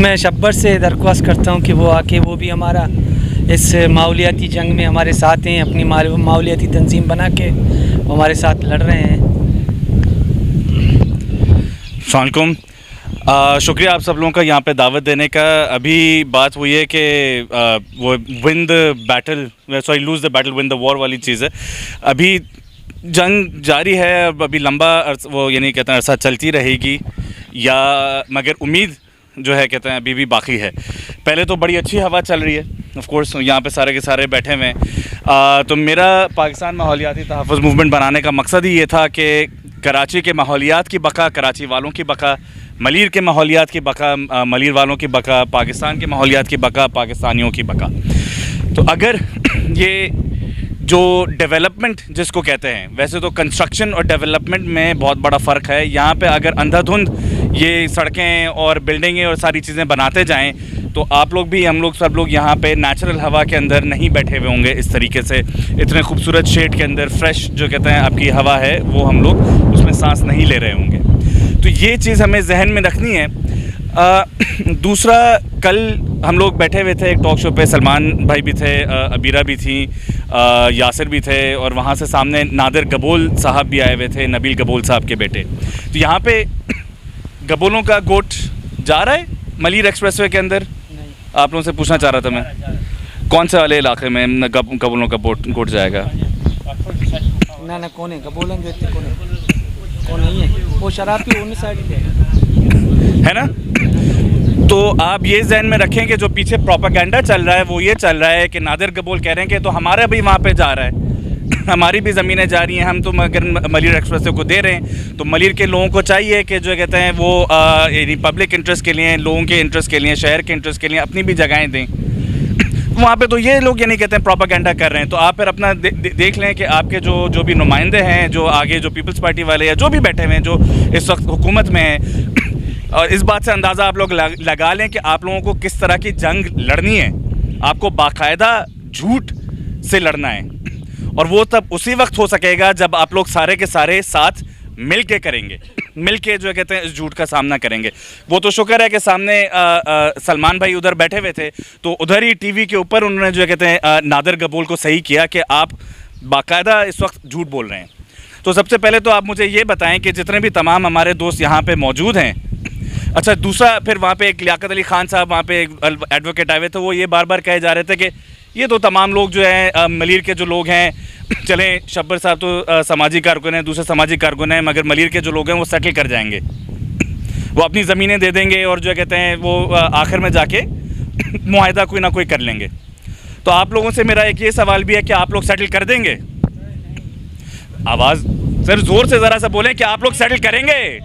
मैं शब्बर से दरख्वास्त करता हूँ कि वो आके वो भी हमारा इस माहौलियाती जंग में हमारे साथ हैं, अपनी माहौलियाती तंजीम बना के हमारे साथ लड़ रहे हैं। अस्सलाम वालेकुम। शुक्रिया आप सब लोगों का यहाँ पे दावत देने का। अभी बात हुई है कि वो win the battle lose the battle win the war वाली चीज़ है। अभी जंग जारी है, अभी लंबा वो यानी कहते हैं अरसा चलती रहेगी, या मगर उम्मीद जो है कहते हैं अभी भी बाकी है। पहले तो बड़ी अच्छी हवा चल रही है, ऑफ कोर्स यहाँ पे सारे के सारे बैठे हुए हैं। तो मेरा पाकिस्तान माहौलियाती तहफ़्फ़ुज़ मूवमेंट बनाने का मकसद ही ये था कि कराची के माहौलियात की बका, कराची वालों की बका, मलीर के माहौलियात की बका, मलीर वालों की बका, पाकिस्तान के माहौलियात की बका, पाकिस्तानियों की बका। तो अगर ये जो डेवलपमेंट जिसको कहते हैं, वैसे तो कंस्ट्रक्शन और डेवलपमेंट में बहुत बड़ा फ़र्क है। यहाँ पे अगर अंधाधुंध ये सड़कें और बिल्डिंगें और सारी चीज़ें बनाते जाएं तो आप लोग भी, हम लोग, सब लोग यहाँ पे नेचुरल हवा के अंदर नहीं बैठे हुए होंगे इस तरीके से, इतने खूबसूरत शेड के अंदर फ्रेश जो कहते हैं आपकी हवा है वो हम लोग उसमें सांस नहीं ले रहे होंगे। तो ये चीज़ हमें जहन में रखनी है। दूसरा, कल हम लोग बैठे हुए थे एक टॉक शो पे, सलमान भाई भी थे, अबीरा भी थी, यासिर भी थे, और वहाँ से सामने नादिर गबोल साहब भी आए हुए थे, नबील गबोल साहब के बेटे। तो यहाँ पे गबोलों का गोट जा रहा है मलीर एक्सप्रेसवे के अंदर। आप लोगों से पूछना चाह रहा था मैं, कौन से वाले इलाके में गबोलों का गोट जाएगा? ना कौन है गबोलन जो कौन नहीं है, वो शराबी उन साइड है ना। तो आप ये जहन में रखें कि जो पीछे प्रोपेगेंडा चल रहा है वो ये चल रहा है कि नादिर गबोल कह रहे हैं कि तो हमारा भी वहाँ पे जा रहा है, हमारी भी ज़मीनें जा रही हैं, हम तो मगर मलीर एक्सप्रेसवे को दे रहे हैं। तो मलीर के लोगों को चाहिए कि जो कहते हैं वो पब्लिक इंटरेस्ट के लिए, लोगों के इंटरेस्ट के लिए, शहर के इंटरेस्ट के लिए अपनी भी जगहें दें। वहाँ पे तो ये लोग यानी कहते हैं प्रोपेगेंडा कर रहे हैं। तो आप फिर अपना देख लें कि आपके जो भी नुमाइंदे हैं, जो आगे जो पीपल्स पार्टी वाले या जो भी बैठे हुए हैं, जो इस वक्त हुकूमत में हैं, और इस बात से अंदाज़ा आप लोग लगा लें कि आप लोगों को किस तरह की जंग लड़नी है। आपको बाकायदा झूठ से लड़ना है, और वो तब उसी वक्त हो सकेगा जब आप लोग सारे के सारे साथ मिल के करेंगे, मिल के जो कहते हैं इस झूठ का सामना करेंगे। वो तो शुक्र है कि सामने सलमान भाई उधर बैठे हुए थे, तो उधर ही टीवी के ऊपर उन्होंने जो कहते हैं नादिर गबोल को सही किया कि आप बाकायदा इस वक्त झूठ बोल रहे हैं। तो सबसे पहले तो आप मुझे ये बताएं कि जितने भी तमाम हमारे दोस्त यहाँ पे मौजूद हैं। अच्छा, दूसरा, फिर वहाँ पे एक लियाकत अली ख़ान साहब वहाँ पे एक एडवोकेट आए हुए थे, वो ये बार बार कहे जा रहे थे कि ये तो तमाम लोग जो हैं मलीर के जो लोग हैं, चलें शब्बर साहब तो सामाजिक कारकुन हैं, दूसरे सामाजिक कारकुन हैं, मगर मलीर के जो लोग हैं वो सेटल कर जाएंगे, वो अपनी ज़मीनें दे देंगे, और जो कहते हैं वो आखिर में जाके मुआहिदा कोई ना कोई कर लेंगे। तो आप लोगों से मेरा एक ये सवाल भी है कि आप लोग सेटल कर देंगे? आवाज़ सर ज़ोर से ज़रा सा बोलें कि आप लोग सेटल करेंगे?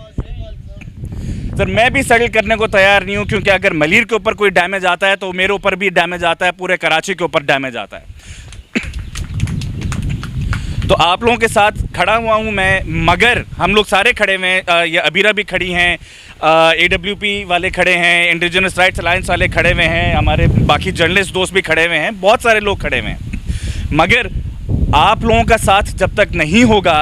सर मैं भी सेटल करने को तैयार नहीं हूँ, क्योंकि अगर मलीर के ऊपर कोई डैमेज आता है तो मेरे ऊपर भी डैमेज आता है, पूरे कराची के ऊपर डैमेज आता है। तो आप लोगों के साथ खड़ा हुआ हूँ मैं, मगर हम लोग सारे खड़े हुए हैं, ये अबीरा भी खड़ी हैं, AWP वाले खड़े हैं, इंडिजिनस राइट्स अलायंस वाले खड़े हुए हैं, हमारे बाकी जर्नलिस्ट दोस्त भी खड़े हुए हैं, बहुत सारे लोग खड़े हुए हैं। मगर आप लोगों का साथ जब तक नहीं होगा,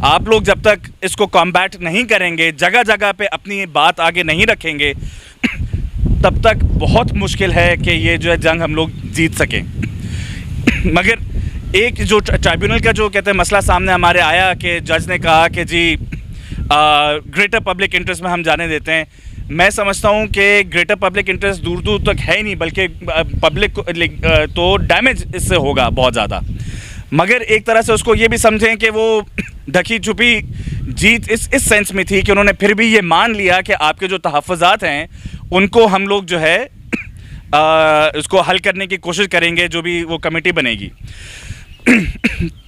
आप लोग जब तक इसको कॉम्बैट नहीं करेंगे, जगह जगह पे अपनी बात आगे नहीं रखेंगे, तब तक बहुत मुश्किल है कि ये जो है जंग हम लोग जीत सकें। मगर एक जो ट्राइब्यूनल का जो कहते हैं मसला सामने हमारे आया कि जज ने कहा कि जी ग्रेटर पब्लिक इंटरेस्ट में हम जाने देते हैं। मैं समझता हूँ कि ग्रेटर पब्लिक इंटरेस्ट दूर दूर तक है ही नहीं, बल्कि पब्लिक तो डैमेज इससे होगा बहुत ज़्यादा। मगर एक तरह से उसको ये भी समझें कि वो ढकी छुपी जीत इस सेंस में थी कि उन्होंने फिर भी ये मान लिया कि आपके जो तहफ़्फ़ुज़ात हैं उनको हम लोग जो है इसको हल करने की कोशिश करेंगे, जो भी वो कमेटी बनेगी।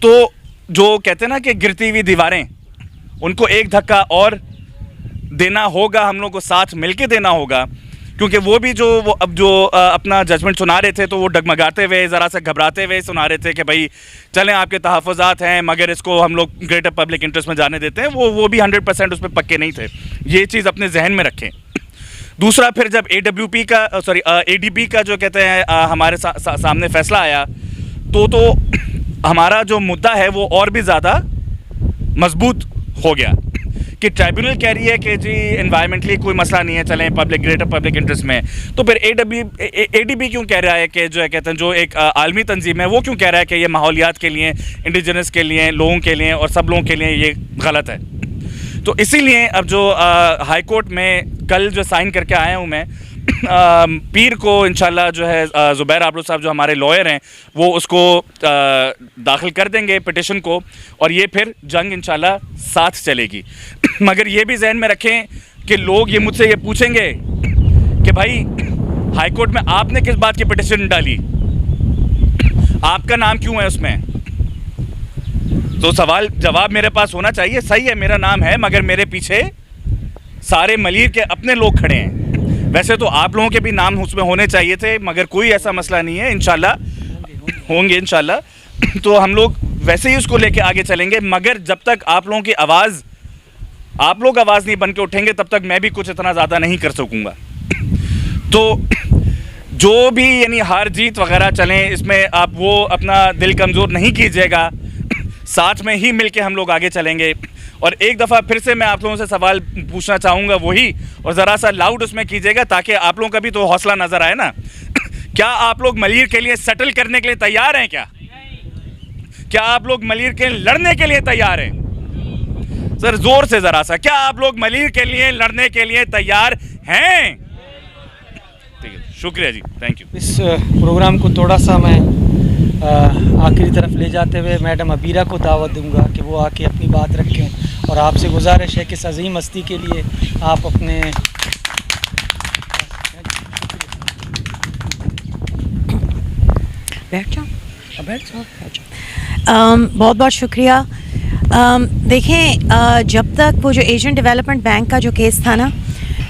तो जो कहते हैं ना कि गिरती हुई दीवारें, उनको एक धक्का और देना होगा, हम लोग को साथ मिलके देना होगा, क्योंकि वो भी जो वो अब जो अपना जजमेंट सुना रहे थे तो वो डगमगाते हुए, ज़रा सा घबराते हुए सुना रहे थे कि भाई चलें आपके तहफ़्फ़ुज़ात हैं, मगर इसको हम लोग ग्रेटर पब्लिक इंटरेस्ट में जाने देते हैं। वो भी 100% उस पर पक्के नहीं थे। ये चीज़ अपने जहन में रखें। दूसरा, फिर जब ADB का जो कहते हैं हमारे सामने फ़ैसला आया, तो हमारा जो मुद्दा है वो और भी ज़्यादा मजबूत हो गया कि ट्राइब्यूनल कह रही है कि जी एनवायरमेंटली कोई मसला नहीं है, चलें पब्लिक ग्रेटर पब्लिक इंटरेस्ट में, तो फिर ADB क्यों कह रहा है कि जो है कहते हैं जो एक आलमी तंजीम है वो क्यों कह रहा है कि ये माहौलियात के लिए, इंडिजिनस के लिए, लोगों के लिए और सब लोगों के लिए ये गलत है। तो इसीलिए अब जो हाई कोर्ट में कल जो साइन करके आया हूँ मैं, पीर को इंशाल्लाह जो है ज़ुबैर आबरू साहब जो हमारे लॉयर हैं वो उसको दाखिल कर देंगे पिटिशन को, और ये फिर जंग इंशाल्लाह साथ चलेगी। मगर ये भी जहन में रखें कि लोग ये मुझसे ये पूछेंगे कि भाई हाई कोर्ट में आपने किस बात की पिटिशन डाली, आपका नाम क्यों है उसमें? तो सवाल जवाब मेरे पास होना चाहिए। सही है, मेरा नाम है, मगर मेरे पीछे सारे मलीर के अपने लोग खड़े हैं। वैसे तो आप लोगों के भी नाम उसमें होने चाहिए थे, मगर कोई ऐसा मसला नहीं है, इंशाल्लाह होंगे इंशाल्लाह। तो हम लोग वैसे ही उसको लेके आगे चलेंगे, मगर जब तक आप लोगों की आप लोग आवाज़ नहीं बन के उठेंगे तब तक मैं भी कुछ इतना ज़्यादा नहीं कर सकूँगा। तो जो भी यानी हार जीत वगैरह चलें, इसमें आप वो अपना दिल कमज़ोर नहीं कीजिएगा, साथ में ही मिल के हम लोग आगे चलेंगे। और एक दफ़ा फिर से मैं आप लोगों से सवाल पूछना चाहूँगा वही, और ज़रा सा लाउड उसमें कीजिएगा ताकि आप लोगों का भी तो हौसला नज़र आए ना। क्या आप लोग मलीर के लिए सेटल करने के लिए तैयार हैं? क्या आप लोग मलीर के लड़ने के लिए तैयार हैं? सर ज़ोर से ज़रा सा, क्या आप लोग मलीर के लिए लड़ने के लिए तैयार हैं? ठीक है, शुक्रिया जी, थैंक यू। इस प्रोग्राम को थोड़ा सा मैं आखिरी तरफ ले जाते हुए मैडम अबीरा को दावत दूंगा कि वो आके अपनी बात रखें, और आपसे गुजारिश है कि इस अजीम हस्ती के लिए आप अपने बैठ जाओ। बहुत बहुत शुक्रिया। देखें, जब तक वो जो एशियन डेवलपमेंट बैंक का जो केस था ना,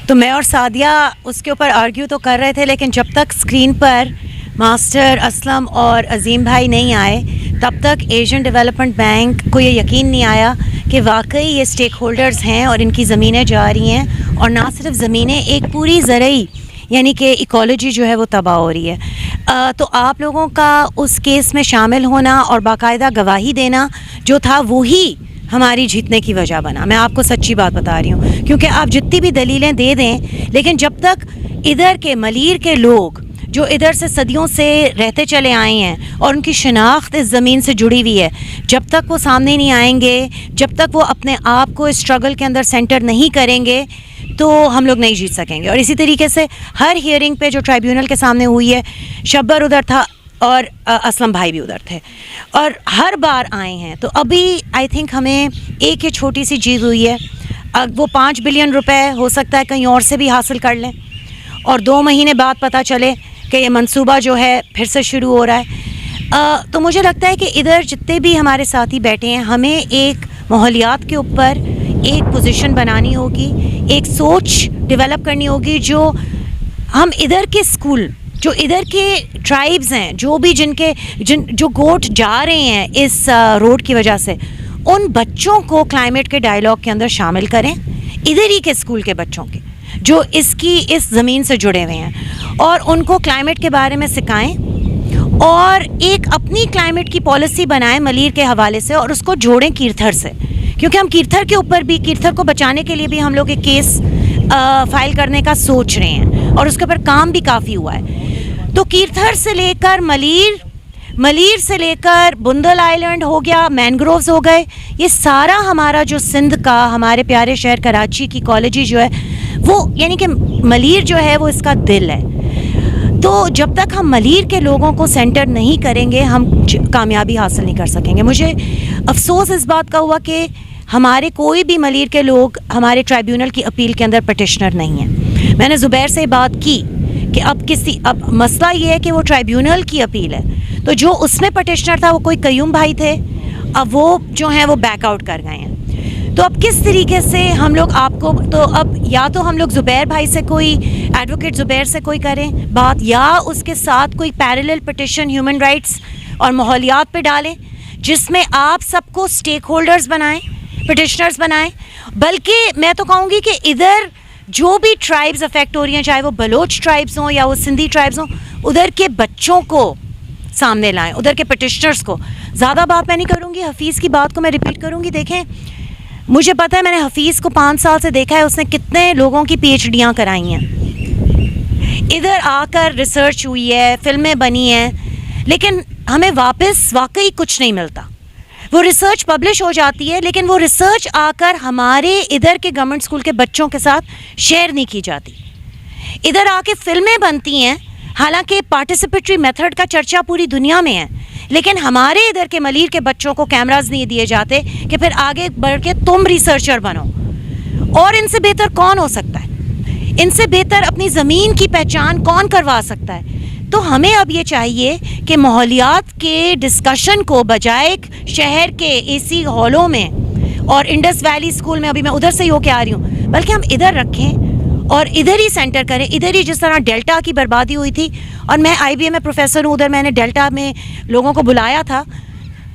तो मैं और सादिया उसके ऊपर आर्ग्यू तो कर रहे थे, लेकिन जब तक स्क्रीन पर मास्टर असलम और अजीम भाई नहीं आए तब तक एशियन डेवलपमेंट बैंक को ये यकीन नहीं आया कि वाकई ये स्टेक होल्डर्स हैं और इनकी ज़मीनें जा रही हैं, और ना सिर्फ ज़मीनें, एक पूरी ज़रई यानी कि इकोलॉजी जो है वो तबाह हो रही है। तो आप लोगों का उस केस में शामिल होना और बाकायदा गवाही देना जो था वही हमारी जीतने की वजह बना। मैं आपको सच्ची बात बता रही हूँ, क्योंकि आप जितनी भी दलीलें दे दें, लेकिन जब तक इधर के मलीर के लोग जो इधर से सदियों से रहते चले आए हैं और उनकी शनाख्त इस ज़मीन से जुड़ी हुई है, जब तक वो सामने नहीं आएंगे, जब तक वो अपने आप को इस स्ट्रगल के अंदर सेंटर नहीं करेंगे, तो हम लोग नहीं जीत सकेंगे। और इसी तरीके से हर हियरिंग पे जो ट्राइब्यूनल के सामने हुई है, शब्बर उधर था और असलम भाई भी उधर थे, और हर बार आए हैं। तो अभी आई थिंक हमें एक ये छोटी सी चीज़ हुई है, वो 5 बिलियन रुपए हो सकता है कहीं और से भी हासिल कर लें, और 2 महीने बाद पता चले कि ये मंसूबा जो है फिर से शुरू हो रहा है। तो मुझे लगता है कि इधर जितने भी हमारे साथी बैठे हैं, हमें एक माहौलियात के ऊपर एक पोजीशन बनानी होगी, एक सोच डेवलप करनी होगी, जो हम इधर के स्कूल, जो इधर के ट्राइब्स हैं, जो भी जो गोट जा रहे हैं इस रोड की वजह से, उन बच्चों को क्लाइमेट के डायलॉग के अंदर शामिल करें, इधर ही के स्कूल के बच्चों के जो इस ज़मीन से जुड़े हुए हैं, और उनको क्लाइमेट के बारे में सिखाएं, और एक अपनी क्लाइमेट की पॉलिसी बनाएं मलीर के हवाले से, और उसको जोड़ें कीर्थर से, क्योंकि हम कीर्थर के ऊपर भी, कीर्थर को बचाने के लिए भी हम लोग एक केस फाइल करने का सोच रहे हैं, और उसके ऊपर काम भी काफ़ी हुआ है। तो कीर्थर से लेकर मलीर से लेकर बुंदल आइलैंड हो गया, मैनग्रोव्स हो गए, ये सारा हमारा जो सिंध का, हमारे प्यारे शहर कराची की इकोलॉजी जो है वो, यानी कि मलीर जो है वो इसका दिल है। तो जब तक हम मलीर के लोगों को सेंटर नहीं करेंगे, हम कामयाबी हासिल नहीं कर सकेंगे। मुझे अफसोस इस बात का हुआ कि हमारे कोई भी मलीर के लोग हमारे ट्राइब्यूनल की अपील के अंदर पटिशनर नहीं हैं। मैंने ज़ुबैर से बात की कि अब मसला ये है कि वो ट्राइब्यूनल की अपील है, तो जो उसमें पटिशनर था वो कोई कयूम भाई थे, अब वो जो हैं वो बैकआउट कर गए हैं। तो अब किस तरीके से हम लोग आपको, तो अब या तो हम लोग ज़ुबैर भाई से कोई, एडवोकेट ज़ुबैर से कोई करें बात, या उसके साथ कोई पैरेलल पिटिशन ह्यूमन राइट्स और माहौलियात पे डालें, जिसमें आप सबको स्टेक होल्डर्स बनाएं, पिटिशनर्स बनाएं। बल्कि मैं तो कहूँगी कि इधर जो भी ट्राइब्स अफेक्ट हो रही हैं, चाहे वो बलोच ट्राइब्स हों या वो सिंधी ट्राइब्स हों, उधर के बच्चों को सामने लाएं, उधर के पिटिशनर्स को। ज़्यादा बात मैं नहीं करूँगी, हफीज़ की बात को मैं रिपीट करूँगी। देखें, मुझे पता है, मैंने हफीज़ को 5 साल से देखा है, उसने कितने लोगों की PhDयाँ कराई हैं, इधर आकर रिसर्च हुई है, फिल्में बनी हैं, लेकिन हमें वापस वाकई कुछ नहीं मिलता। वो रिसर्च पब्लिश हो जाती है, लेकिन वो रिसर्च आकर हमारे इधर के गवर्नमेंट स्कूल के बच्चों के साथ शेयर नहीं की जाती। इधर आके फिल्में बनती हैं, हालांकि पार्टिसिपेटरी मेथड का चर्चा पूरी दुनिया में है, लेकिन हमारे इधर के मलीर के बच्चों को कैमरास नहीं दिए जाते कि फिर आगे बढ़ के तुम रिसर्चर बनो। और इनसे बेहतर कौन हो सकता है? इनसे बेहतर अपनी ज़मीन की पहचान कौन करवा सकता है? तो हमें अब ये चाहिए कि माहौलियात के डिस्कशन को बजाय शहर के AC हॉलों में और इंडस वैली स्कूल में, अभी मैं उधर से ही होके आ रही हूँ, बल्कि हम इधर रखें और इधर ही सेंटर करें। इधर ही जिस तरह डेल्टा की बर्बादी हुई थी, और मैं IBA में प्रोफेसर हूँ, उधर मैंने डेल्टा में लोगों को बुलाया था,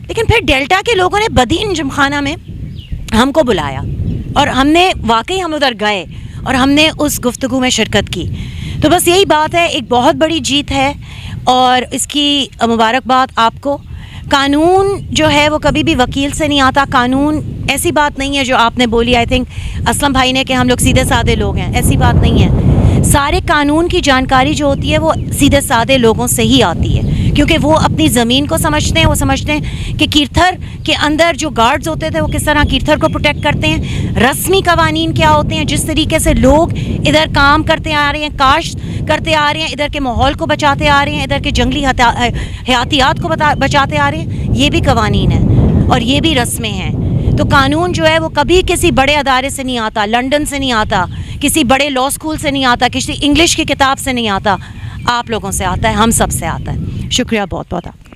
लेकिन फिर डेल्टा के लोगों ने बदीन जिमखाना में हमको बुलाया और हमने वाकई हम उधर गए और हमने उस गुफ्तगू में शिरकत की। तो बस यही बात है, एक बहुत बड़ी जीत है और इसकी मुबारकबाद आपको। कानून जो है वो कभी भी वकील से नहीं आता। कानून ऐसी बात नहीं है जो आपने बोली, आई थिंक असलम भाई ने, कि हम लोग सीधे साधे लोग हैं, ऐसी बात नहीं है। सारे कानून की जानकारी जो होती है वो सीधे साधे लोगों से ही आती है, क्योंकि वो अपनी ज़मीन को समझते हैं। वो समझते हैं कि कीर्थर के अंदर जो गार्ड्स होते थे वो किस तरह कीर्थर को प्रोटेक्ट करते हैं, रस्मी कवानीन क्या होते हैं, जिस तरीके से लोग इधर काम करते आ रहे हैं, काश्त करते आ रहे हैं, इधर के माहौल को बचाते आ रहे हैं, इधर के जंगली हयातियात को बचाते आ रहे हैं, ये भी कवानीन है और ये भी रस्में हैं। तो कानून जो है वो कभी किसी बड़े अदारे से नहीं आता, लंदन से नहीं आता, किसी बड़े लॉ स्कूल से नहीं आता, किसी इंग्लिश की किताब से नहीं आता, आप लोगों से आता है, हम सब से आता है। शुक्रिया बहुत बहुत आपका।